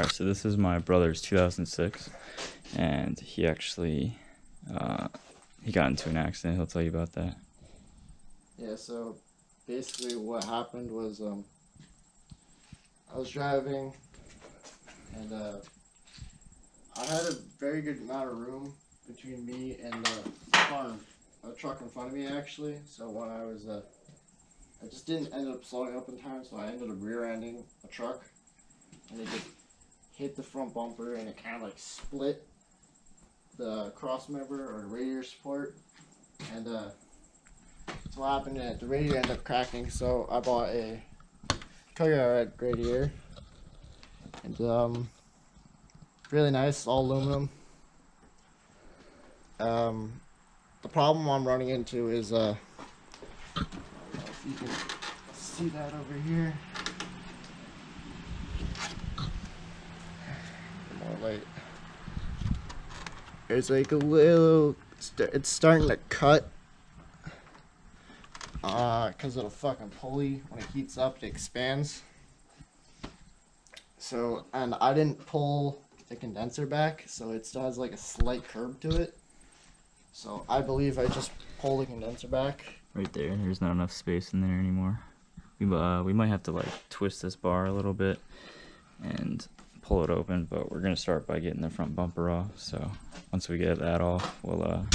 Alright, so this is my brother's 2006, and he actually, he got into an accident. He'll tell you about that. Yeah, so basically what happened was I was driving, and I had a very good amount of room between me and a truck in front of me actually. So when I just didn't end up slowing up in time, so I ended up rear-ending a truck, and it just hit the front bumper, and it kind of like split the cross member or the radiator support, and so what happened is the radiator ended up cracking. So I bought a Toyota radiator, and really nice, all aluminum. The problem I'm running into is I don't know if you can see that over here. More light. There's like a little, it's starting to cut because of the fucking pulley. When it heats up, it expands. So, and I didn't pull the condenser back, so it still has like a slight curve to it. So I believe I just pull the condenser back. Right there, there's not enough space in there anymore. We might have to like twist this bar a little bit and pull it open, but we're gonna start by getting the front bumper off. So once we get that off, we'll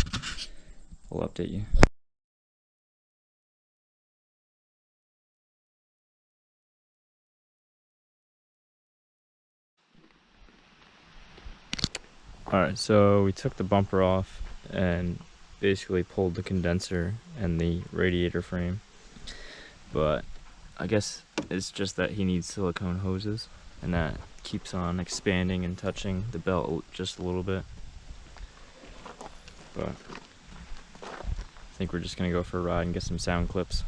update you. Alright, so we took the bumper off and basically pulled the condenser and the radiator frame, but I guess it's just that he needs silicone hoses, and that keeps on expanding and touching the belt just a little bit. But I think we're just gonna go for a ride and get some sound clips.